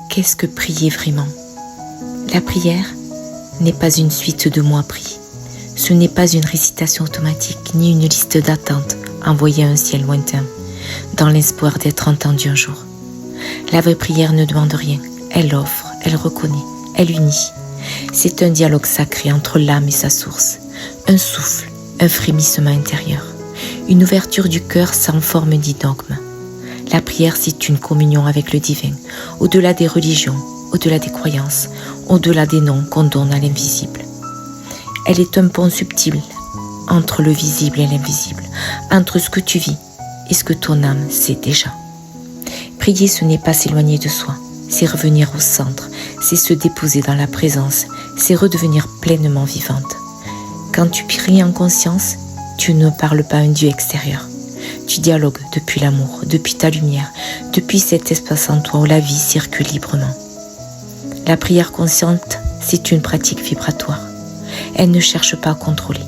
Qu'est-ce que prier vraiment? La prière n'est pas une suite de mots pris. Ce n'est pas une récitation automatique ni une liste d'attente envoyée à un ciel lointain, dans l'espoir d'être entendue un jour. La vraie prière ne demande rien. Elle offre, elle reconnaît, elle unit. C'est un dialogue sacré entre l'âme et sa source. Un souffle, un frémissement intérieur. Une ouverture du cœur sans forme ni dogme. La prière, c'est une communion avec le divin, au-delà des religions, au-delà des croyances, au-delà des noms qu'on donne à l'invisible. Elle est un pont subtil entre le visible et l'invisible, entre ce que tu vis et ce que ton âme sait déjà. Prier, ce n'est pas s'éloigner de soi, c'est revenir au centre, c'est se déposer dans la présence, c'est redevenir pleinement vivante. Quand tu pries en conscience, tu ne parles pas à un Dieu extérieur. Tu dialogues depuis l'amour, depuis ta lumière, depuis cet espace en toi où la vie circule librement. La prière consciente, c'est une pratique vibratoire. Elle ne cherche pas à contrôler,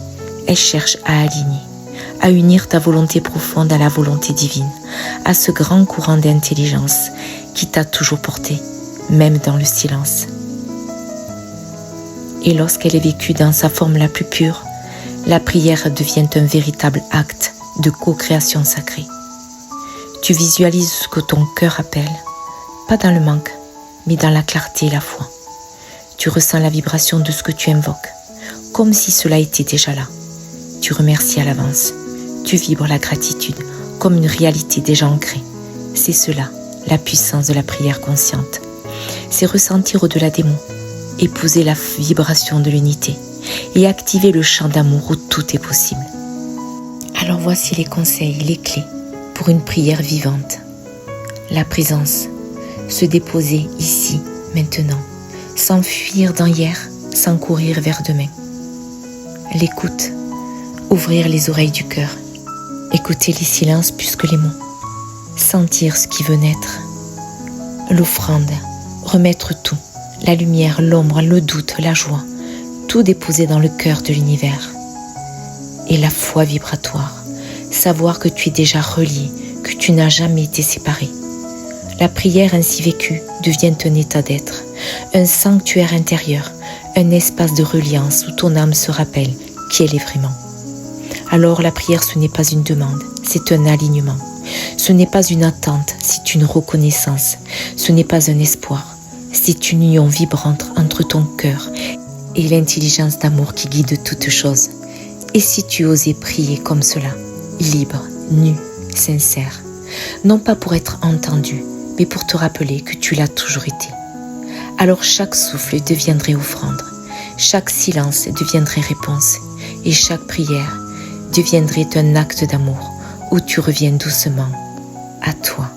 elle cherche à aligner, à unir ta volonté profonde à la volonté divine, à ce grand courant d'intelligence qui t'a toujours porté, même dans le silence. Et lorsqu'elle est vécue dans sa forme la plus pure, la prière devient un véritable acte de co-création sacrée. Tu visualises ce que ton cœur appelle, pas dans le manque, mais dans la clarté et la foi. Tu ressens la vibration de ce que tu invoques, comme si cela était déjà là. Tu remercies à l'avance. Tu vibres la gratitude comme une réalité déjà ancrée. C'est cela, la puissance de la prière consciente. C'est ressentir au-delà des mots, épouser la vibration de l'unité et activer le champ d'amour où tout est possible. Alors voici les conseils, les clés pour une prière vivante. La présence, se déposer ici, maintenant, sans fuir dans hier, sans courir vers demain. L'écoute, ouvrir les oreilles du cœur, écouter les silences plus que les mots, sentir ce qui veut naître. L'offrande, remettre tout, la lumière, l'ombre, le doute, la joie, tout déposer dans le cœur de l'univers. Et la foi vibratoire, savoir que tu es déjà relié, que tu n'as jamais été séparé. La prière ainsi vécue devient un état d'être, un sanctuaire intérieur, un espace de reliance où ton âme se rappelle qui elle est vraiment. Alors la prière, ce n'est pas une demande, c'est un alignement. Ce n'est pas une attente, c'est une reconnaissance. Ce n'est pas un espoir, c'est une union vibrante entre ton cœur et l'intelligence d'amour qui guide toutes choses. Et si tu osais prier comme cela, libre, nu, sincère, non pas pour être entendu, mais pour te rappeler que tu l'as toujours été. Alors chaque souffle deviendrait offrande, chaque silence deviendrait réponse, et chaque prière deviendrait un acte d'amour où tu reviens doucement à toi.